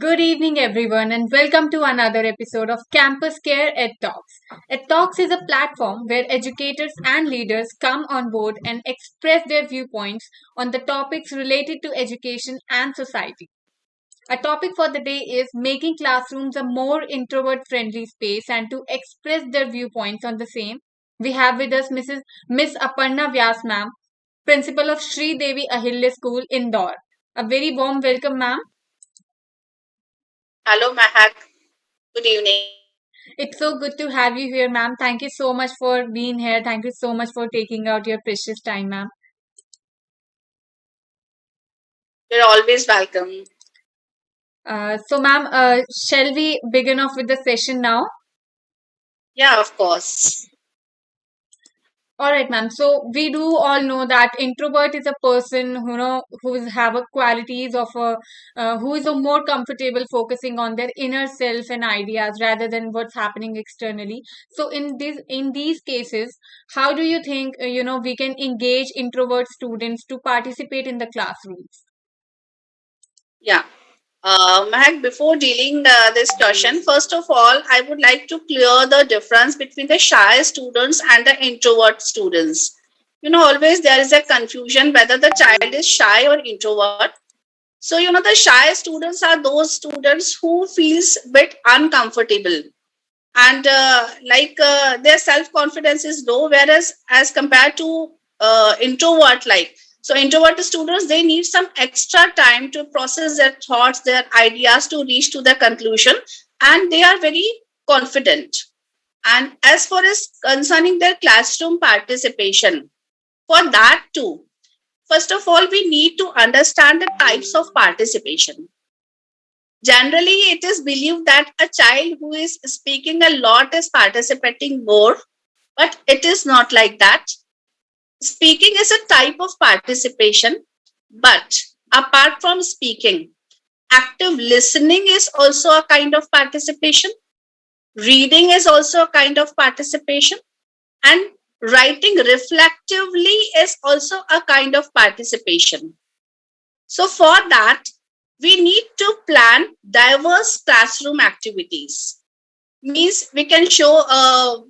Good evening, everyone, and welcome to another episode of CampusCare EdTalks. EdTalks is a platform where educators and leaders come on board and express their viewpoints on the topics related to education and society. Our topic for the day is making classrooms a more introvert friendly space, and to express their viewpoints on the same, we have with us Miss Aparna Vyas, ma'am, principal of Shri Devi Ahilya School, Indore. A very warm welcome, ma'am. Hello, Mahak. Good evening. It's so good to have you here, ma'am. Thank you so much for being here. Thank you so much for taking out your precious time, ma'am. You're always welcome. Ma'am, shall we begin off with the session now? Yeah, of course. All right, ma'am. So we do all know that introvert is a person who have a qualities of a who is a more comfortable focusing on their inner self and ideas rather than what's happening externally. So in these cases, how do you think we can engage introvert students to participate in the classrooms? Yeah. Mahak, before dealing this question, first of all, I would like to clear the difference between the shy students and the introvert students. Always there is a confusion whether the child is shy or introvert. So, the shy students are those students who feels bit uncomfortable and their self-confidence is low, whereas as compared to introvert, so introvert students, they need some extra time to process their thoughts, their ideas, to reach to the conclusion, and they are very confident. And as far as concerning their classroom participation, for that too, first of all, we need to understand the types of participation. Generally, it is believed that a child who is speaking a lot is participating more, but it is not like that. Speaking is a type of participation, but apart from speaking, active listening is also a kind of participation. Reading is also a kind of participation, and writing reflectively is also a kind of participation. So, for that, we need to plan diverse classroom activities. Means we can show a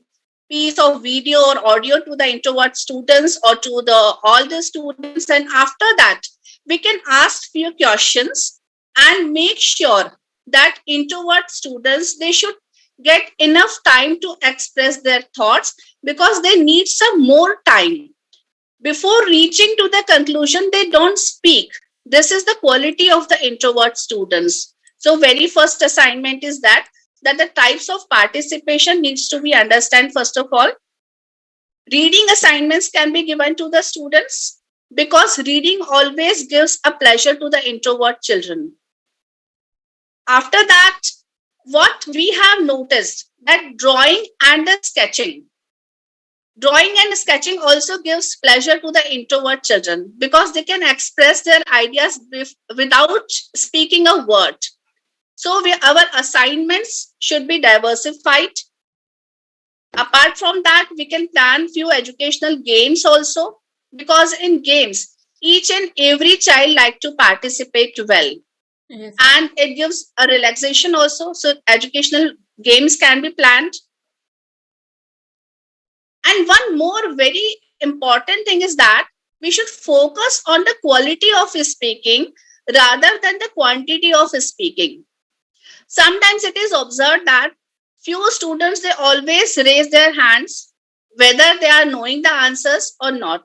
piece of video or audio to the introvert students or to the all the students, and after that we can ask few questions and make sure that introvert students, they should get enough time to express their thoughts, because they need some more time before reaching to the conclusion. They don't speak. This is the quality of the introvert students. So very first assignment is that the types of participation needs to be understand. First of all, reading assignments can be given to the students, because reading always gives a pleasure to the introvert children. After that, what we have noticed, that drawing and sketching also gives pleasure to the introvert children, because they can express their ideas without speaking a word. So our assignments should be diversified. Apart from that, we can plan few educational games also, because in games, each and every child like to participate well. Yes. And it gives a relaxation also. So educational games can be planned. And one more very important thing is that we should focus on the quality of speaking rather than the quantity of speaking. Sometimes it is observed that few students, they always raise their hands whether they are knowing the answers or not.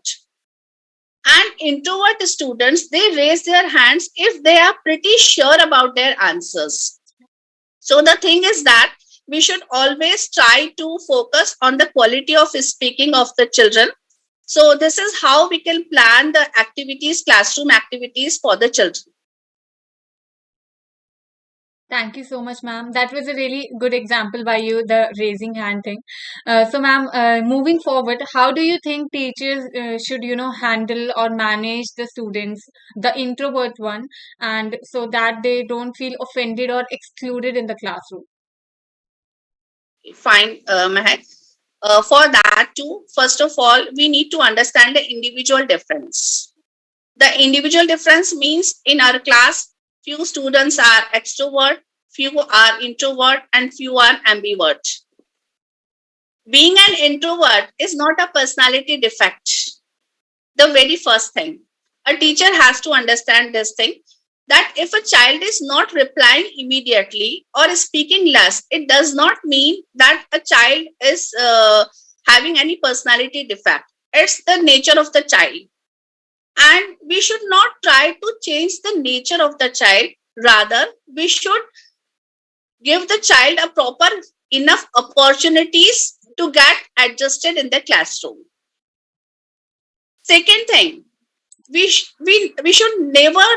And introvert students, they raise their hands if they are pretty sure about their answers. So the thing is that we should always try to focus on the quality of speaking of the children. So this is how we can plan the activities, classroom activities for the children. Thank you so much, ma'am. That was a really good example by you, the raising hand thing. Ma'am, moving forward, how do you think teachers should, handle or manage the students, the introvert one, and so that they don't feel offended or excluded in the classroom? Fine, Mahek. For that too, first of all, we need to understand the individual difference. The individual difference means in our class, Few students are extrovert, few are introvert, and few are ambivert. Being an introvert is not a personality defect. The very first thing, a teacher has to understand this thing, that if a child is not replying immediately or speaking less, it does not mean that a child is having any personality defect. It's the nature of the child. And we should not try to change the nature of the child. Rather, we should give the child a proper enough opportunities to get adjusted in the classroom. Second thing, we should never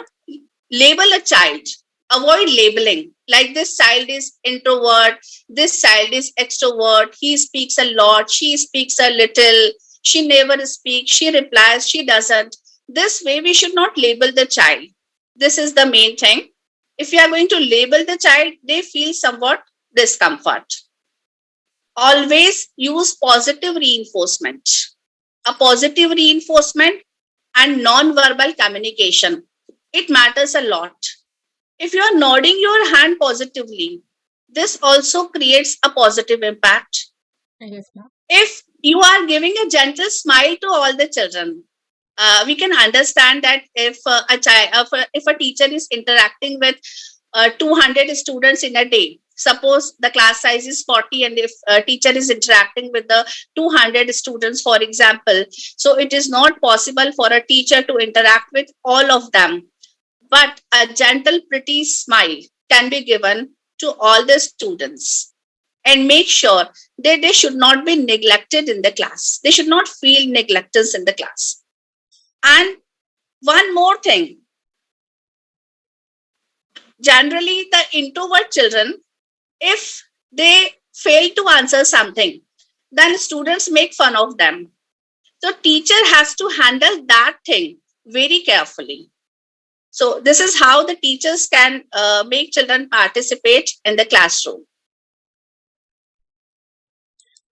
label a child. Avoid labeling, like this child is introvert, this child is extrovert, he speaks a lot, she speaks a little, she never speaks, she replies, she doesn't. This way we should not label the child. This is the main thing. If you are going to label the child, they feel somewhat discomfort. Always use positive reinforcement. A positive reinforcement and non-verbal communication. It matters a lot. If you are nodding your hand positively, this also creates a positive impact. Yes, ma'am. If you are giving a gentle smile to all the children, we can understand that if a teacher is interacting with 200 students in a day, suppose the class size is 40, and if a teacher is interacting with the 200 students, for example, so it is not possible for a teacher to interact with all of them. But a gentle, pretty smile can be given to all the students, and make sure that they should not be neglected in the class. They should not feel neglected in the class. And one more thing, generally the introvert children, if they fail to answer something, then students make fun of them. So teacher has to handle that thing very carefully. So this is how the teachers can make children participate in the classroom.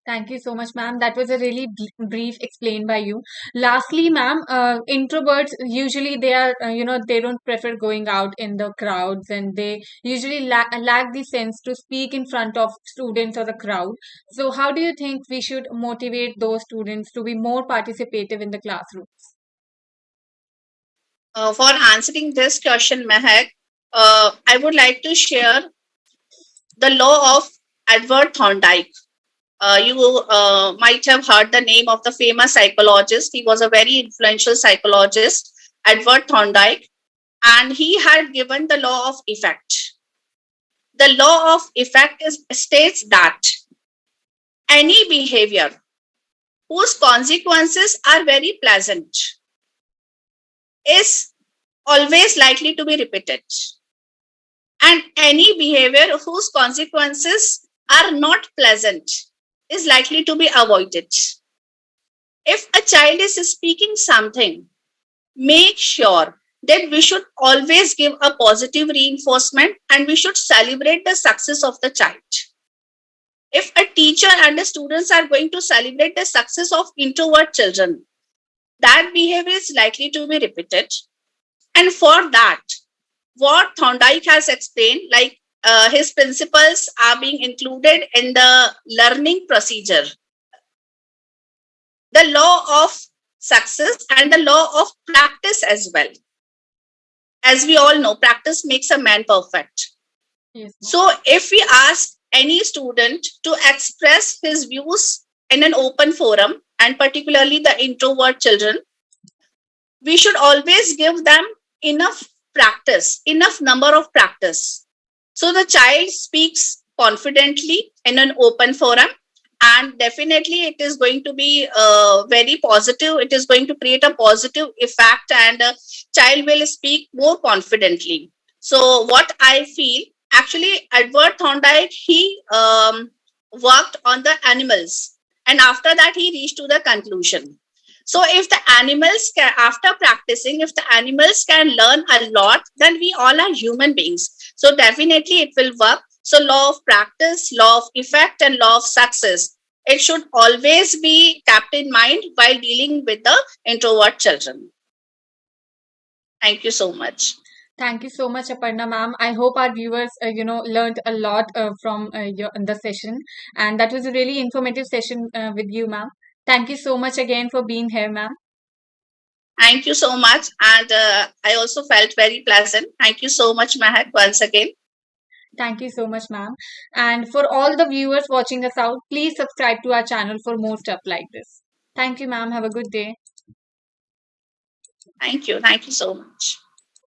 Thank you so much, ma'am. That was a really brief explain by you. Lastly, ma'am, introverts usually they are, they don't prefer going out in the crowds, and they usually lack the sense to speak in front of students or the crowd. So, how do you think we should motivate those students to be more participative in the classrooms? For answering this question, Mehak, I would like to share the law of Edward Thorndike. You might have heard the name of the famous psychologist. He was a very influential psychologist, Edward Thorndike, and he had given the law of effect. The law of effect states that any behavior whose consequences are very pleasant is always likely to be repeated, and any behavior whose consequences are not pleasant is likely to be avoided. If a child is speaking something, make sure that we should always give a positive reinforcement, and we should celebrate the success of the child. If a teacher and the students are going to celebrate the success of introvert children, that behavior is likely to be repeated. And for that, what Thorndike has explained, like his principles are being included in the learning procedure. The law of success and the law of practice as well. As we all know, practice makes a man perfect. Yes. So if we ask any student to express his views in an open forum, and particularly the introvert children, we should always give them enough practice, enough number of practice. So the child speaks confidently in an open forum, and definitely it is going to be very positive. It is going to create a positive effect, and a child will speak more confidently. So what I feel, actually, Edward Thorndike, he worked on the animals, and after that he reached to the conclusion. So if the animals can, after practicing, if the animals can learn a lot, then we all are human beings. So definitely it will work. So law of practice, law of effect, and law of success, it should always be kept in mind while dealing with the introvert children. Thank you so much. Thank you so much, Aparna ma'am. I hope our viewers, learned a lot from the session, and that was a really informative session with you, ma'am. Thank you so much again for being here, ma'am. Thank you so much. And I also felt very pleasant. Thank you so much, Mahak, once again. Thank you so much, ma'am. And for all the viewers watching us out, please subscribe to our channel for more stuff like this. Thank you, ma'am. Have a good day. Thank you. Thank you so much.